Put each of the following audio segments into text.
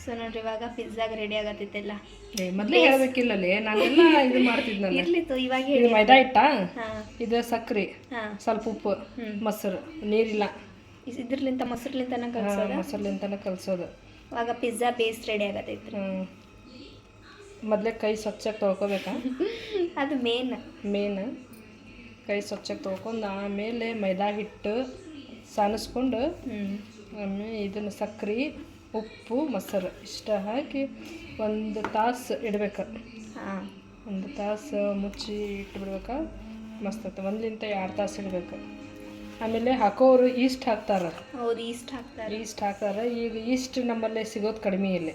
So ನೋಡ್ರಿ ಇವಾಗ ಪಿಜ್ಜಾಗ ready ಆಗತ್ತೈತೆಲ್ಲ. ಮೊದಲೇ ಹೇಳಬೇಕಿಲ್ಲಲೇ, ನಾನೆಲ್ಲ ಇದು ಮಾಡ್ತಿದ್ನಲ್ಲ. ಇರ್ಲಿತ್ತು ಇವಾಗ ಇದು ಮೈದಾ ಹಿಟ್ಟ, ಹಾಂ, ಇದು ಸಕ್ರೆ, ಹಾಂ, ಸ್ವಲ್ಪ ಉಪ್ಪು, ಮೊಸರು, ನೀರಿಲ್ಲ. ಇದ್ರಲಿಂತ ಮೊಸರ್ಲಿಂತನ ಕಲ್ಸೋದು. ಮೊಸರ್ಲಿಂತನ ಕಲ್ಸೋದು. ಇವಾಗ ಪಿಜ್ಜಾ ಬೇಸ್ ರೆಡಿ ಆಗತೈತ್ರಿ. ಮೊದಲೇ ಕೈ ಸ್ವಚ್ಛಾಗಿ ತೊಳ್ಕೊಬೇಕಾ? ಅದು ಮೇನ್ ಕೈ ಸ್ವಚ್ಛಾಗಿ ತೊಳ್ಕೊಂಡು ಆಮೇಲೆ ಮೈದಾ ಹಿಟ್ಟು ಸಾನಿಸ್ಕೊಂಡು ಆಮೇಲೆ ಇದನ್ನು ಸಕ್ರೆ, ಉಪ್ಪು, ಮೊಸರು ಇಷ್ಟ ಹಾಕಿ 1 ತಾಸು ಇಡ್ಬೇಕು. ಹಾಂ, 1 ತಾಸು ಮುಚ್ಚಿ ಇಟ್ಬಿಡ್ಬೇಕು. ಮಸ್ತ್ ಆಗ್ತದೆ. 1 ರಿಂದ 2 ತಾಸು ಇಡಬೇಕು. ಆಮೇಲೆ ಹಾಕೋರು ಈಸ್ಟ್ ಹಾಕ್ತಾರೆ. ಹೌದು, ಈಸ್ಟ್ ಹಾಕ್ತಾರೆ. ಈಗ ಈಸ್ಟ್ ನಮ್ಮಲ್ಲೇ ಸಿಗೋದು ಕಡಿಮೆ ಇಲ್ಲಿ.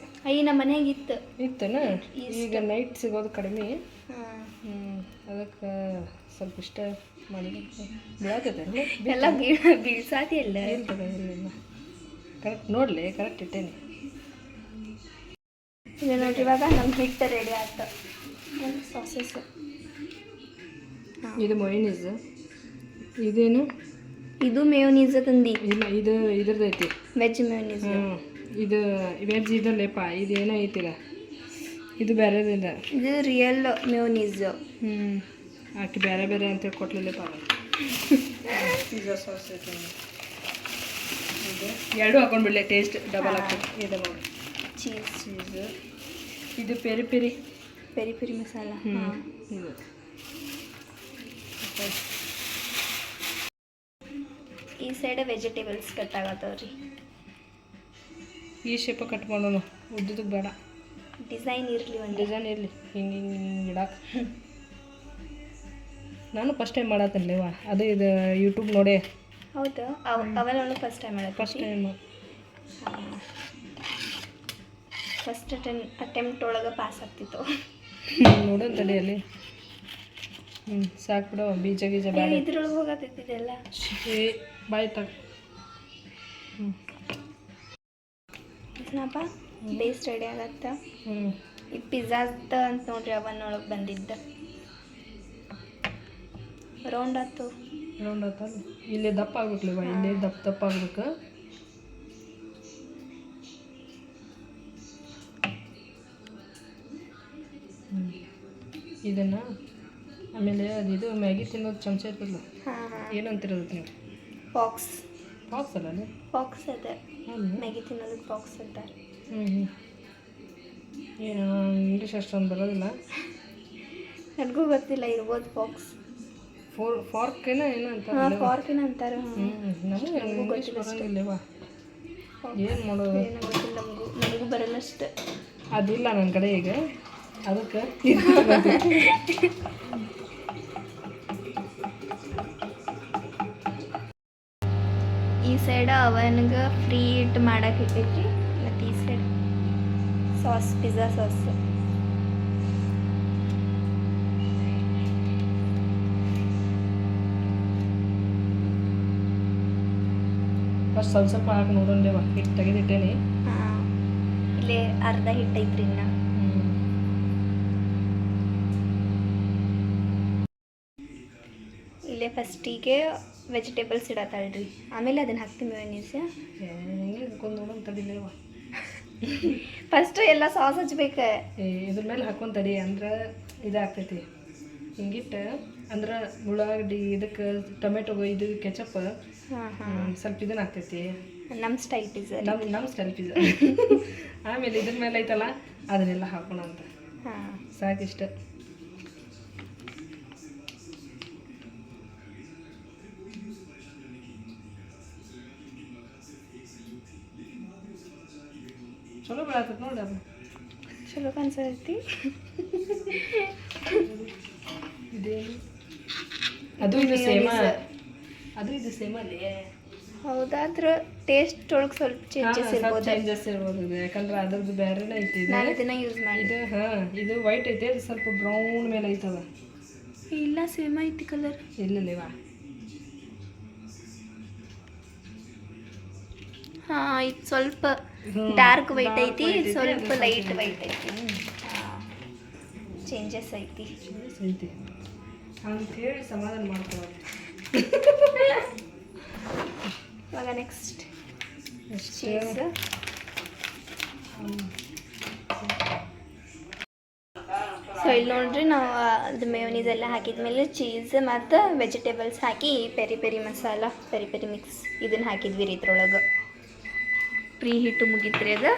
ನಮ್ಮ ಮನೆಯಾಗ ಇತ್ತನ ಈಗ ನೈಟ್ ಸಿಗೋದು ಕಡಿಮೆ. ಅದಕ್ಕೆ ಸ್ವಲ್ಪ ಇಷ್ಟ ಮಾಡಿದ್ರೆ ಬೀಳಾತೈತೆ ಎಲ್ಲ ಬೀಳ್ಸಾತಿ ಎಲ್ಲ ಇರ್ತದೆ. ಇಲ್ಲ ಕರೆಕ್ಟ್ ನೋಡಲಿ, ಕರೆಕ್ಟ್ ಇಟ್ಟೇನೆ. ಇದು ನೋಡ್ರಿ ಇವಾಗ ನಮ್ಮ ಹಿಟ್ಟು ರೆಡಿ ಆಯ್ತು. ಸಾಸಸ್, ಇದು ಮೊಯನೀಸ್, ಇದೇನು ಇದು ಮೇಯೋನೀಸ್ ತಂದು. ಇಲ್ಲ, ಇದು ಇದ್ರದೈತಿ ವೆಜ್ ಮೇಯೋನೀಸ್. ಇದು ವೆಜ್ ಇದಲ್ಲೇಪ, ಇದೇನೋ ಐತಿಲ್ಲ, ಇದು ಬೇರೆದಿಲ್ಲ. ಇದು ರಿಯಲ್ ಮೇಯೋನೀಸ್. ಆಕೆ ಬೇರೆ ಬೇರೆ ಅಂತ ಕೊಟ್ಲಿಲ್ಲಪ್ಪ. ಪಿಜ್ಜಾ ಸಾಸ್ ಐತೆ, ಇದು 2 ಹಾಕೊಂಡ್ಬಿಡ್ಲೆ, ಟೇಸ್ಟ್ ಡಬಲ್ ಆಗ್ತದೆ. ಇದು ನೋಡಿ, ಚೀಸ್, ಇದು ಪೆರಿ ಪೆರಿ ಮಸಾಲ. ಇದು ಈ ಸೈಡ್ ವೆಜಿಟೇಬಲ್ಸ್ ಕಟ್ ಆಗತ್ತವ್ರಿ. ಈ ಶೇಪ ಕಟ್ ಮಾಡೋಣ, ಉದ್ದದಕ್ಕೆ ಬೇಡ. ಡಿಸೈನ್ ಇರಲಿ, ಒಂದು ಡಿಸೈನ್ ಇರಲಿ, ಹಿಂಗೆ ಇಡಾಕ. ನಾನು ಫಸ್ಟ್ ಟೈಮ್ ಮಾಡತ್ತಲ್ಲೇವಾ, ಅದು ಇದು ಯೂಟ್ಯೂಬ್ ನೋಡಿ. ಹೌದು, ಅವೆಲ್ಲ ಫಸ್ಟ್ ಟೈಮ್ ಮಾಡೋದು. ಫಸ್ಟ್ ಅಟೆಂಪ್ಟ್ ಒಳಗೆ ಪಾಸ್ ಆಗ್ತಿತ್ತು. ನೋಡೋಣ ತಡೆಯಲ್ಲಿ. ಸಾಕು ಬಿಡು, ಬೀಜ ಬೇಡ. ಇದ್ರೊಳಗೆ ಹೋಗತ್ತಿದ್ದೆಲ್ಲ ಬಾಯ್ ತಗ. ಏನಪ್ಪ ಬೇಸ್ ರೆಡಿ ಆಗತ್ತ. ಈ ಪಿಜ್ಜಾದ ಅಂತ ನೋಡ್ರಿ, ಅವನೊಳಗೆ ಬಂದಿದ್ದ ರೌಂಡ್ ಆಯ್ತು. ಇಲ್ಲೇ ದಪ್ಪ ಆಗ್ಬೇಕಲ್ವ, ಇಲ್ಲೇ ದಪ್ಪ ಆಗ್ಬೇಕು. ಇದನ್ನು ಆಮೇಲೆ ಇದು ಮ್ಯಾಗಿ ತಿನ್ನೋದು ಚಮಚ ಇರ್ತದಲ್ಲ, ಏನಂತಿರೋದು ನೀವು? ಬಾಕ್ಸ್ ಅಲ್ಲ ಅದೇ ಬಾಕ್ಸ್ ಅದ, ಮ್ಯಾಗಿ ತಿನ್ನೋದಕ್ಕೆ ಬಾಕ್ಸ್ ಅಂತಾರೆ. ಏನು ಇಂಗ್ಲೀಷ್ ಅಷ್ಟೊಂದು ಬರೋದಿಲ್ಲ ನನಗೂ ಗೊತ್ತಿಲ್ಲ. ಇರ್ಬೋದು ಬಾಕ್ಸ್. ಫಾರ್ಕೇನ ಏನೋ ಅಂತಾರೆ. ಫಾರ್ಕೇನ ಅಂತಾರೆ. ನಮಗೂ ಗೊತ್ತಿಲ್ಲವಾ, ಏನು ಮಾಡೋದು ಏನೋ ಗೊತ್ತಿಲ್ಲ. ನನಗೂ ಬರಲ್ಲ ಅಷ್ಟು. ಅದಿಲ್ಲ ನನ್ನ ಕಡೆ ಈಗ, ಅದಕ್ಕೆ ಈ ಸೈಡ್ ಅವನಿಗೆ ಫ್ರೀ ಹಿಟ್ ಮಾಡಕ್ಕೆ ಇಟ್ಟೈತಿ, ಮತ್ತು ಈ side sauce, pizza sauce. First ಸ್ವಲ್ಪ ಹಾಕಿ ನೋಡೋಣ. ಹಿಟ್ಟು ತೆಗೆದಿಟ್ಟೇನಿ. ಇಲ್ಲೇ ಅರ್ಧ ಹಿಟ್ಟು ಐತ್ರಿ ಇನ್ನ. ಇಲ್ಲೇ ಫಸ್ಟಿಗೆ ವೆಜಿಟೇಬಲ್ಸ್ ಇಡತ್ತಾಳ್ರಿ, ಆಮೇಲೆ ಅದನ್ನ ಹಾಕ್ತೀವಿ ಮೆಯೋನೀಸ್. ನೋಡೋಣ ತಡಿಲೇವ. ಫಸ್ಟ್ ಎಲ್ಲ ಸಾಸ್ ಹಚ್ಬೇಕು. ಇದ್ರ ಮೇಲೆ ಹಾಕೊಂಡು ತಡಿ, ಅಂದ್ರೆ ಇದಾಗ್ತೈತಿ. ಹಿಂಗಿಟ್ಟು ಅಂದ್ರೆ ಉಳ್ಳಾಗಡ್ಡಿ, ಇದಕ್ಕೆ ಟೊಮೆಟೊ, ಇದು ಕೆಚಪ್, ಸ್ವಲ್ಪ ಇದನ್ನ ಆಗ್ತೈತಿ. ನಮ್ಮ ಸ್ಟೈಲ್ ಪಿಜ್ಜಾ, ನಮ್ಮ ಸ್ಟೈಲ್ ಪಿಜ್ಜಾ. ಆಮೇಲೆ ಇದ್ರ ಮೇಲೆ ಐತಲ್ಲ, ಅದನ್ನೆಲ್ಲ ಹಾಕೋಣ ಅಂತ. ಸಾಕಿಷ್ಟ. ಚಲೋ ಬೆಳತೈತಿ ನೋಡಿ, ಅದು ಚಲೋ ಕಾಣಿಸೈತಿ. ಇದೇನು ಅದು ಇದು ಸೇಮ, ಅದು ಇದು ಸೇಮ್ ಅಲ್ಲಿ. ಹೌದಾದ್ರೆ ಟೇಸ್ಟ್ ಒಳಗೆ ಸ್ವಲ್ಪ ಚೇಂಜಸ್ ಇರ್ಬೋದು, ಯಾಕಂದ್ರೆ ಅದ್ರದ್ದು ಬೇರೆನೇ ಐತಿ. ನಾನು ಇದನ್ನ ಯೂಸ್ ಮಾಡಿ. ಇದು ವೈಟ್ ಐತೆ, ಅದು ಸ್ವಲ್ಪ ಬ್ರೌನ್ ಮೇಲೆ ಐತದ. ಇಲ್ಲ, ಸೇಮ್ ಐತಿ ಕಲರ್. ಇಲ್ಲಲೇವಾ? ಇದು ಸ್ವಲ್ಪ ಡಾರ್ಕ್ ವೈಟ್ ಐತಿ, ಸ್ವಲ್ಪ ಲೈಟ್ ವೈಟ್ ಐತಿ. ಚೇಂಜಸ್ ಐತಿ ಅಂತೇಳಿ ಸಮಾಧಾನ ಮಾಡ್ಕೊಳ್ಳೋದು. ಇವಾಗ ನೆಕ್ಸ್ಟ್ ಚೀಸ್. ಸೊ ಇಲ್ಲಿ ನೋಡ್ರಿ ನಾವು ಅದು ಮೇಯೋನೀಸ್ ಎಲ್ಲ ಹಾಕಿದ್ಮೇಲೆ ಚೀಸ್ ಮತ್ತು ವೆಜಿಟೇಬಲ್ಸ್ ಹಾಕಿ peri peri masala peri peri mix ಇದನ್ನು ಹಾಕಿದ್ವಿ ರೀ ಇದ್ರೊಳಗೆ ಪ್ರೀ ಹಿಟ್ಟು ಮುಗಿತ್ರಿ ಅದು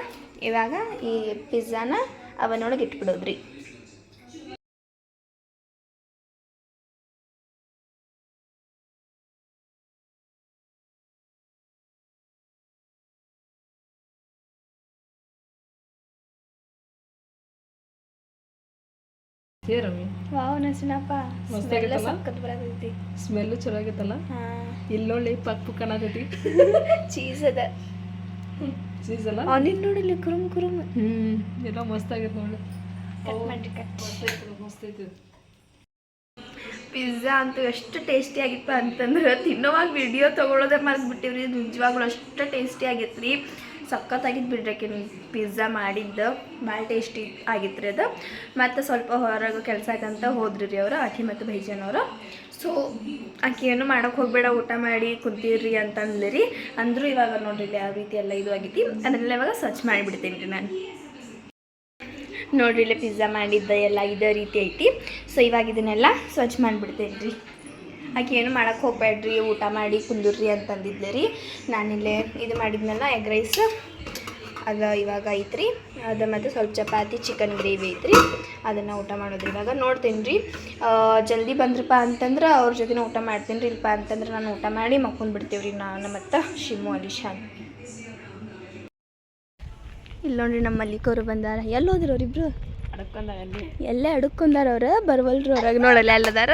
ಇವಾಗ ಈ ಪಿಜ್ಜಾನ ಅವನೊಳಗೆ ಇಟ್ಬಿಡೋದ್ರಿ ವಾವ್ ನಸಿನಪ್ಪ ಸ್ಮೆಲ್ ಸಕ್ಕತ್ ಬರತೈತಿ ಸ್ಮೆಲ್ಲು ಚಲೋ ಆಗೈತಲ್ಲ ಇಲ್ಲೊಳ್ಳಿ ಪಕ್ಕು ಕಾಣತೈತಿ ಚೀಸ್ ಅದ ಚೀಸ್ ಅಲ್ಲ ಆನಿಯನ್ ನೋಡಿಲ್ಲ ಕುರುಮ್ ಕುರುಮ್ ಎಲ್ಲ ಮಸ್ತ್ ಆಗೈತೆ ನೋಡಿ ಕಟ್ ಮಾಡಿ ಕಟ್ ಮಸ್ತ್ ಐತಿ ಪಿಜ್ಜಾ ಅಂತೂ ಎಷ್ಟು ಟೇಸ್ಟಿ ಆಗಿತ್ತು ಅಂತಂದ್ರೆ ತಿನ್ನೋವಾಗ ವಿಡಿಯೋ ತೊಗೊಳೋದೇ ಮರೆದ್ಬಿಟ್ಟಿವ್ರಿ ನಿಜವಾಗ್ಲೂ ಅಷ್ಟು ಟೇಸ್ಟಿ ಆಗೈತೆ ರೀ ಸಖತ್ತಾಗಿದ್ದು ಬಿಡ್ರಕ್ಕೆ ಪಿಜ್ಜಾ ಮಾಡಿದ್ದು ಭಾಳ ಟೇಸ್ಟಿ ಆಗಿತ್ತು ರೀ ಅದು ಮತ್ತು ಸ್ವಲ್ಪ ಹೊರಗೆ ಕೆಲ್ಸಕ್ಕಂತ ಹೋದ್ರಿ ರೀ ಅವರು ಆಕಿ ಮತ್ತು ಭೈಜನವರು ಸೊ ಆಕೆ ಏನು ಮಾಡೋಕೆ ಹೋಗಬೇಡ ಊಟ ಮಾಡಿ ಕುಂತೀರ್ರಿ ಅಂತಂದ್ಲಿ ರೀ ಅಂದರೂ ಇವಾಗ ನೋಡ್ರಿ ಯಾವ ರೀತಿ ಎಲ್ಲ ಇದು ಆಗೈತಿ ಅದನ್ನೆಲ್ಲ ಇವಾಗ ಸ್ವಚ್ಛ ಮಾಡಿಬಿಡ್ತೀನಿ ರೀ ನಾನು ನೋಡ್ರಿ ಇಲ್ಲೇ ಪಿಜ್ಜಾ ಮಾಡಿದ್ದ ಎಲ್ಲ ಇದೇ ರೀತಿ ಐತಿ ಸೊ ಇವಾಗ ಇದನ್ನೆಲ್ಲ ಸ್ವಚ್ಛ ಮಾಡಿಬಿಡ್ತೇನೆ ರೀ ಆಕೆ ಏನು ಮಾಡೋಕ್ಕೆ ಹೋಗ್ಬೇಡ್ರಿ ಊಟ ಮಾಡಿ ಕುಂದುರ್ರಿ ಅಂತಂದಿದ್ದೆ ರೀ ನಾನಿಲ್ಲೇ ಇದು ಮಾಡಿದ್ನಲ್ಲ ಎಗ್ ರೈಸ್ ಅದು ಇವಾಗ ಐತ್ರಿ ಅದು ಮತ್ತು ಸ್ವಲ್ಪ ಚಪಾತಿ ಚಿಕನ್ ಗ್ರೇವಿ ಐತ್ರಿ ಅದನ್ನು ಊಟ ಮಾಡೋದ್ರಿ ಇವಾಗ ನೋಡ್ತೀನಿ ರೀ ಜಲ್ದಿ ಬಂದ್ರಪ್ಪ ಅಂತಂದ್ರೆ ಅವ್ರ ಜೊತೆ ಊಟ ಮಾಡ್ತೀನಿ ರೀ ಇಲ್ಲಪ್ಪ ಅಂತಂದ್ರೆ ನಾನು ಊಟ ಮಾಡಿ ಮಕ್ಕೊಂಡ್ಬಿಡ್ತೀವಿ ರೀ ನಾನು ಮತ್ತು ಶಿಮು ಅಲಿಶಾನ್ ಇಲ್ಲಿ ನೋಡ್ರಿ ನಮ್ಮ ಮಲ್ಲಿಕವರು ಬಂದಾರ ಎಲ್ಲಿ ಹೋದ್ರು ಅವ್ರಿಬ್ರು ಎಲ್ಲೇ ಅಡುಕೊಂಡಾರ ಅವ್ರು ಬರ್ವಲ್ರು ಹೊರಗೆ ನೋಡಲ್ಲ ಎಲ್ಲದಾರ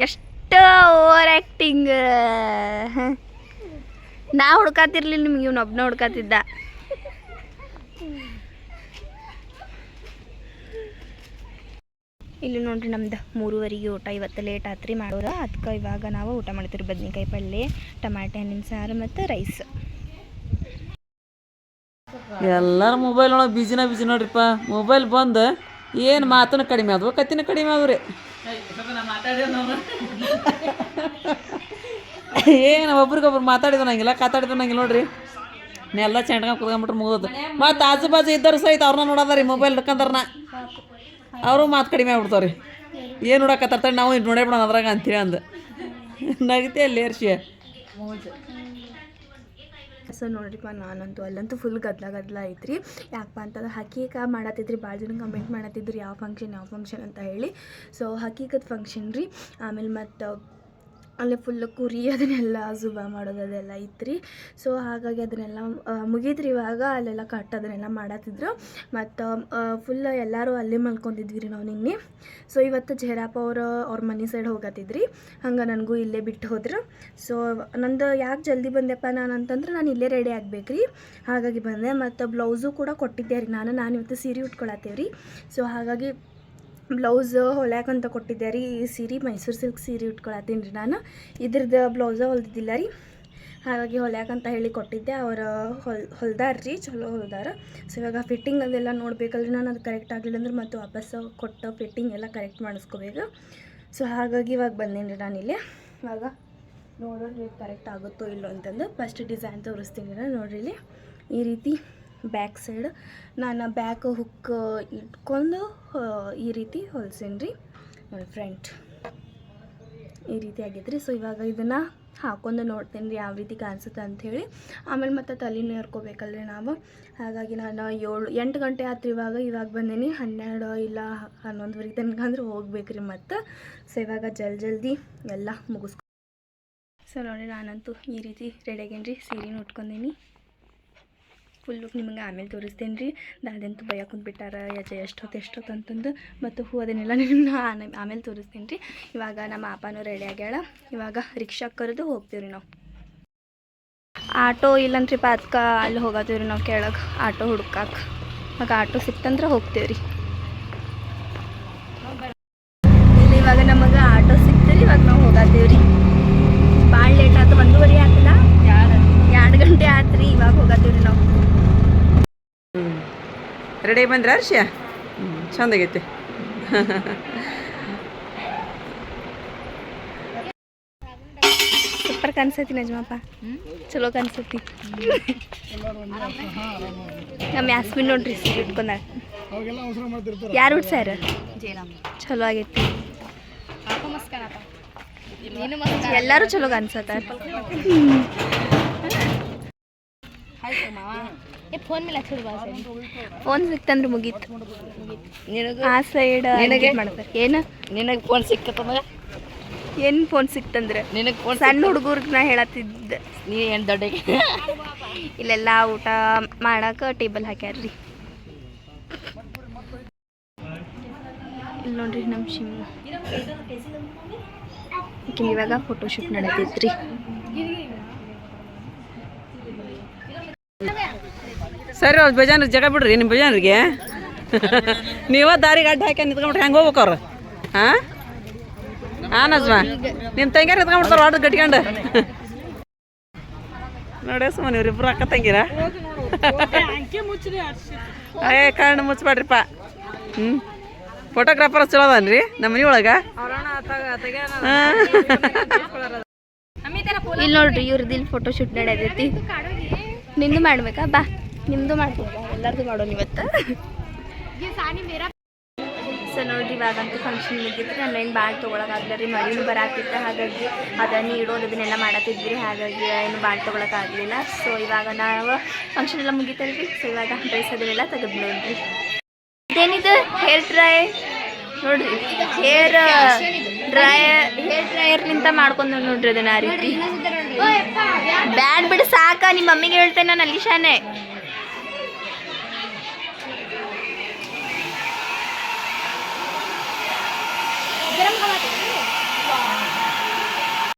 ಎಷ್ಟು ಓವರ್ ಆ್ಯಕ್ಟಿಂಗ್ ನಾ ಹುಡ್ಕಾತಿರ್ಲಿಲ್ಲ ನಿಮ್ಗೆ ಇವ್ನು ಒಬ್ಬನ ಹುಡ್ಕಾತಿದ್ದ ಇಲ್ಲಿ ನೋಡ್ರಿ ನಮ್ದು 3:30 ಊಟ ಇವತ್ತು ಲೇಟ್ ಆತ್ರಿ ಮಾಡೋರು ಅದಕ್ಕೆ ಇವಾಗ ನಾವು ಊಟ ಮಾಡ್ತೀವಿ ಬದ್ನಿಕಾಯಿ ಪಲ್ಯ ಟಮಾಟೆ ಹಣ್ಣಿನ ಸಾರು ಮತ್ತು ರೈಸ್ ಎಲ್ಲರೂ ಮೊಬೈಲ್ ಒಳಗೆ ಬಿಜಿ ನೋಡ್ರಿಪ್ಪ ಮೊಬೈಲ್ ಬಂದು ಏನು ಮಾತನ್ನ ಕಡಿಮೆ ಆದವು ಕತ್ತಿನ ಕಡಿಮೆ ಆದ್ರಿ ಏನು ಒಬ್ರಿಗೊಬ್ರು ಮಾತಾಡಿದನಂಗಿಲ್ಲ ಕಾತಾಡಿದನಂಗಿಲ್ಲ ನೋಡ್ರಿ ಎಲ್ಲ ಚೆಂಡ್ಗ ಕುತ್ಕೊಂಡ್ಬಿಟ್ರೆ ಮುಗಿದು ಮತ್ತು ಆಜು ಬಾಜು ಇದ್ದರು ಸಹಿತ ಅವ್ರನ್ನ ನೋಡೋದ ರೀ ಮೊಬೈಲ್ ಹಿಡ್ಕೊಂಡಾರನ ಅವರು ಮಾತು ಕಡಿಮೆ ಆಗ್ಬಿಡ್ತಾವ್ರಿ ಏನು ನೋಡಕತ್ತಾರ್ತಾಳೆ ನಾವು ನೋಡೇ ಬಿಡೋಣ ಅದ್ರಾಗ ಅಂತೀವಿ ಅಂದು ನಗತಿ ಅಲ್ಲಿ ಏರ್ಸಿ ಸೊ ನೋಡ್ರಿಪ್ಪ ನಾನಂತೂ ಅಲ್ಲಂತೂ ಫುಲ್ ಗದ್ಲ ಐತ್ರಿ ಯಾಕಪ್ಪ ಅಂತಂದ್ರೆ ಹಕೀಕ ಮಾಡತ್ತಿದ್ರಿ ಭಾಳ ಜನ ಕಮೆಂಟ್ ಮಾಡತ್ತಿದ್ರಿ ಯಾವ ಫಂಕ್ಷನ್ ಅಂತ ಹೇಳಿ ಸೊ ಹಕೀಕದ ಫಂಕ್ಷನ್ ರೀ ಆಮೇಲೆ ಮತ್ತು ಅಲ್ಲೇ ಫುಲ್ಲು ಕುರಿ ಅದನ್ನೆಲ್ಲ ಜುಬಾ ಮಾಡೋದು ಅದೆಲ್ಲ ಇತ್ತು ಸೊ ಹಾಗಾಗಿ ಅದನ್ನೆಲ್ಲ ಮುಗಿದ್ರಿ ಇವಾಗ ಅಲ್ಲೆಲ್ಲ ಕಟ್ ಅದನ್ನೆಲ್ಲ ಮಾಡತ್ತಿದ್ರು ಮತ್ತು ಫುಲ್ ಎಲ್ಲರೂ ಅಲ್ಲೇ ಮಲ್ಕೊಂಡಿದ್ವಿ ರೀ ನಾವು ನಿನ್ನೆ ಸೊ ಇವತ್ತು ಜಹರಾಪ ಅವ್ರ ಮನೆ ಸೈಡ್ ಹೋಗತ್ತಿದ್ರಿ ಹಂಗೆ ನನಗೂ ಇಲ್ಲೇ ಬಿಟ್ಟು ಹೋದ್ರು ಸೊ ನಂದು ಯಾಕೆ ಜಲ್ದಿ ಬಂದೆಪ್ಪ ನಾನು ಅಂತಂದ್ರೆ ನಾನು ಇಲ್ಲೇ ರೆಡಿ ಆಗ್ಬೇಕು ರೀ ಹಾಗಾಗಿ ಬಂದೆ ಮತ್ತು ಬ್ಲೌಸು ಕೂಡ ಕೊಟ್ಟಿದ್ದೆ ರೀ ನಾನು ಇವತ್ತು ಸೀರೆ ಉಟ್ಕೊಳತ್ತೇವೆ ರೀ ಸೊ ಹಾಗಾಗಿ ಬ್ಲೌಸ್ ಹೊಲ್ಯಾಕಂತ ಕೊಟ್ಟಿದ್ದೆ ರೀ ಈ ಸೀರೆ ಮೈಸೂರು ಸಿಲ್ಕ್ ಸೀರೆ ಉಟ್ಕೊಳತ್ತೀನಿ ರೀ ನಾನು ಇದ್ರದ್ದು ಬ್ಲೌಸ ಹೊಲ್ದಿದ್ದಿಲ್ಲ ರೀ ಹಾಗಾಗಿ ಹೊಲ್ಯಾಕಂತ ಹೇಳಿ ಕೊಟ್ಟಿದ್ದೆ ಅವರು ಹೊಲ್ದಾರ ರೀ ಚಲೋ ಹೊಲ್ದಾರ ಸೊ ಇವಾಗ ಫಿಟ್ಟಿಂಗ್ ಅದೆಲ್ಲ ನೋಡ್ಬೇಕಲ್ರಿ ನಾನು ಅದು ಕರೆಕ್ಟ್ ಆಗಲಿಲ್ಲ ಅಂದ್ರೆ ಮತ್ತು ವಾಪಸ್ಸು ಕೊಟ್ಟು ಫಿಟ್ಟಿಂಗ್ ಎಲ್ಲ ಕರೆಕ್ಟ್ ಮಾಡಿಸ್ಕೋಬೇಕು ಸೊ ಹಾಗಾಗಿ ಇವಾಗ ಬಂದೀನಿ ರೀ ನಾನು ಇಲ್ಲಿ ಇವಾಗ ನೋಡೋರಿ ಕರೆಕ್ಟ್ ಆಗುತ್ತೋ ಇಲ್ಲೋ ಅಂತಂದು ಫಸ್ಟ್ ಡಿಸೈನ್ ತೋರಿಸ್ತೀನಿ ರೀ ನೋಡ್ರಿ ಇಲ್ಲಿ ಈ ರೀತಿ ಬ್ಯಾಕ್ ಸೈಡ್ ನಾನು ಬ್ಯಾಕ್ ಹುಕ್ ಇಟ್ಕೊಂಡು ಈ ರೀತಿ ಹೊಲ್ಸೇನಿ ರೀ ನೋಡಿ ಫ್ರಂಟ್ ಈ ರೀತಿ ಆಗೈತ್ರಿ ಸೊ ಇವಾಗ ಇದನ್ನು ಹಾಕೊಂಡು ನೋಡ್ತೀನಿ ರೀ ಯಾವ ರೀತಿ ಕಾಣಿಸುತ್ತೆ ಅಂಥೇಳಿ ಆಮೇಲೆ ಮತ್ತು ತಲೆನೂ ಹರ್ಕೋಬೇಕಲ್ರಿ ನಾವು ಹಾಗಾಗಿ ನಾನು 8 ಗಂಟೆ ಆತ್ರಿ ಇವಾಗ ಬಂದೀನಿ 12 ಇಲ್ಲ 11:30 ತನಕ ಅಂದ್ರೆ ಹೋಗ್ಬೇಕ್ರಿ ಮತ್ತು ಸೊ ಇವಾಗ ಜಲ್ದಿ ಎಲ್ಲ ಮುಗಿಸ್ಕೊ ಸೊ ನೋಡಿ ನಾನಂತೂ ಈ ರೀತಿ ರೆಡಿ ಆಗೇನಿ ರೀ ಸೀರೆನೂ ಉಟ್ಕೊಂಡೀನಿ ಫುಲ್ ಲುಕ್ ನಿಮಗೆ ಆಮೇಲೆ ತೋರಿಸ್ತೇನೆ ರೀ ದಾದಂತೂ ಭಯ ಕುಂತ್ಬಿಟ್ಟಾರ ಯಜ ಎಷ್ಟೊತ್ತು ಅಂತಂದು ಮತ್ತು ಹೂ ಅದನ್ನೆಲ್ಲ ನಿಮ್ಮನ್ನ ಆಮೇಲೆ ತೋರಿಸ್ತೀನಿ ರೀ ಇವಾಗ ನಮ್ಮ ಅಪ್ಪನೂ ರೆಡಿ ಆಗ್ಯಾಳ ಇವಾಗ ರಿಕ್ಷಾಕ್ಕೆ ಕರೆದು ಹೋಗ್ತೀವಿ ರೀ ನಾವು ಆಟೋ ಇಲ್ಲಂತ್ರಿಪ್ಪ ಅದಕ್ಕೆ ಅಲ್ಲಿ ಹೋಗತ್ತೀವಿ ರೀ ನಾವು ಕೆಳಗೆ ಆಟೋ ಹುಡ್ಕಕ್ಕೆ ಆಗ ಆಟೋ ಸಿಕ್ತಂದ್ರೆ ಹೋಗ್ತೀವಿ ರೀ ಇಲ್ಲಿ ಇವಾಗ ನಮಗೆ ಆಟೋ ಸಿಕ್ತೀರಿ ಇವಾಗ ನಾವು ಹೋಗತ್ತೀವಿ ರೀ ಭಾಳ ಲೇಟ್ ಆಯ್ತು 1:30 ಆಯ್ತಲ್ಲ 2 ಗಂಟೆ ಆಯ್ತು ರೀ ಇವಾಗ ಹೋಗತ್ತೀವಿ ರೀ ನಾವು ರೆಡಿ ಬಂದ್ರೆ ಹರ್ಷ ಚಂದಾಗೈತಿ ಸೂಪರ್ ಕಾಣಿಸತಿ ನಜ್ಮಪ್ಪ ಚಲೋ ಕಾಣಿಸತಿ ನಮ್ಮ ಯಾಸ್ಮಿನ್ ನೋಡ್ರಿ ಸೀರೆ ಇಟ್ಕೊಂಡ ಯಾರು ಉಡ್ಸ್ಯಾರ? ಚಲೋ ಆಗೈತಿ. ಎಲ್ಲರೂ ಚಲೋ ಅನ್ಸತ್ತಾರ. ಫೋನ್ ಸಿಕ್ತಂದ್ರೆ ಮುಗೀತು. ಆ ಸೈಡ್ ಮಾಡ್ತಾರೆ. ಏನು ನಿನಗೆ ಫೋನ್ ಸಿಕ್ಕತ್ತಂದ್ರೆ ಏನು ಫೋನ್ ಸಿಕ್ತಂದ್ರೆ ನಿನಗೆ ಫೋನ್ ಸಣ್ಣ ಹುಡುಗರ್ಗೆ ನಾ ಹೇಳತ್ತಿದ್ದೆ. ನೀ ಏನು ದೊಡ್ಡಗೆ ಇಲ್ಲೆಲ್ಲ ಊಟ ಮಾಡಕ್ಕೆ ಟೇಬಲ್ ಹಾಕ್ಯಾರ್ರಿ. ಇಲ್ಲಿ ನೋಡ್ರಿ ನಮ್ಮ ಶಿಮ್ಮ ಇವಾಗ ಫೋಟೋಶೂಟ್ ನಡೆದೈತ್ರಿ. ಸರಿ ಅವ್ರು ಬೇಜಾನ್ರಿಗೆ ಜಾಗ ಬಿಡ್ರಿ ನಿಮ್ಮ ಬೇಜಾನ್ರಿಗೆ. ನೀವ ದಾರಿಗೆ ಅಡ್ಡ ಹಾಕಿ ನಿಂತ್ಕೊಂಡ್ಬಿಟ್ರೆ ಹೆಂಗೆ ಹೋಗ್ಬೇಕವ್ರು? ಹಾಂ ನಜ್ಮಾ ನಿಮ್ಮ ತಂಗ್ಯಾರ ನಿಂತ್ಕೊಂಡ್ಬಿಡ್ತಾರ ಆರ್ಡ್ರ್ ಕಟ್ಕೊಂಡು. ನೋಡಿ ಸುಮ್ಮ ಇವ್ರಿಬ್ರು ಅಕ್ಕ ತಂಗಿರ. ಕಣ್ಣು ಮುಚ್ಚಬೇಡ್ರಿಪ್ಪ. ಫೋಟೋಗ್ರಾಫರ್ ಚಲೋ ಅದನ್ರಿ ನಮ್ಮ ಮನೆ ಒಳಗೆ. ಇಲ್ಲಿ ನೋಡ್ರಿ ಇವ್ರದ್ದು ಇಲ್ಲಿ ಫೋಟೋಶೂಟ್ ನಡೆದೈತಿ. ನಿಂದು ಮಾಡ್ಬೇಕಾ? ಬಾ ನಿಮ್ಮದು ಮಾಡ್ತೀವಿ, ಎಲ್ಲರದು ಮಾಡೋಣ ಇವತ್ತು. ಸೊ ನೋಡ್ರಿ ಇವಾಗಂತೂ ಫಂಕ್ಷನ್ ಮುಗಿದ್ರೆ ನಮ್ಮೇನು ಭಾಳ ತೊಗೊಳಕ್ಕಾಗಲ್ಲ ರೀ. ಮಳೆನೂ ಬರಾತಿತ್ತು, ಹಾಗಾಗಿ ಅದನ್ನು ಇಡೋದು ಅದನ್ನೆಲ್ಲ ಮಾಡತ್ತಿದ್ವಿ, ಹಾಗಾಗಿ ಏನು ಭಾಳ ತೊಗೊಳಕ್ಕಾಗಲಿಲ್ಲ. ಸೊ ಇವಾಗ ನಾವು ಫಂಕ್ಷನ್ ಎಲ್ಲ ಮುಗಿತಲ್ರಿ. ಸೊ ಇವಾಗ ಡ್ರೆಸ್ ಅದನ್ನೆಲ್ಲ ತೆಗೆದು ನೋಡ್ರಿ. ಇದೇನಿದು ಹೇರ್ ಡ್ರೈ ನೋಡ್ರಿ, ಹೇರ್ ಡ್ರೈಯರ್ನಿಂದ ಮಾಡ್ಕೊಂಡು ನೋಡ್ರಿ ಅದನ್ನ ಆ ರೀತಿ. ಬ್ಯಾಡ್ ಬಿಡು ಸಾಕ, ನಿಮ್ಮ ಮಮ್ಮಿಗೆ ಹೇಳ್ತೇನೆ ನಾನು ಅಲಿಶಾನೆ.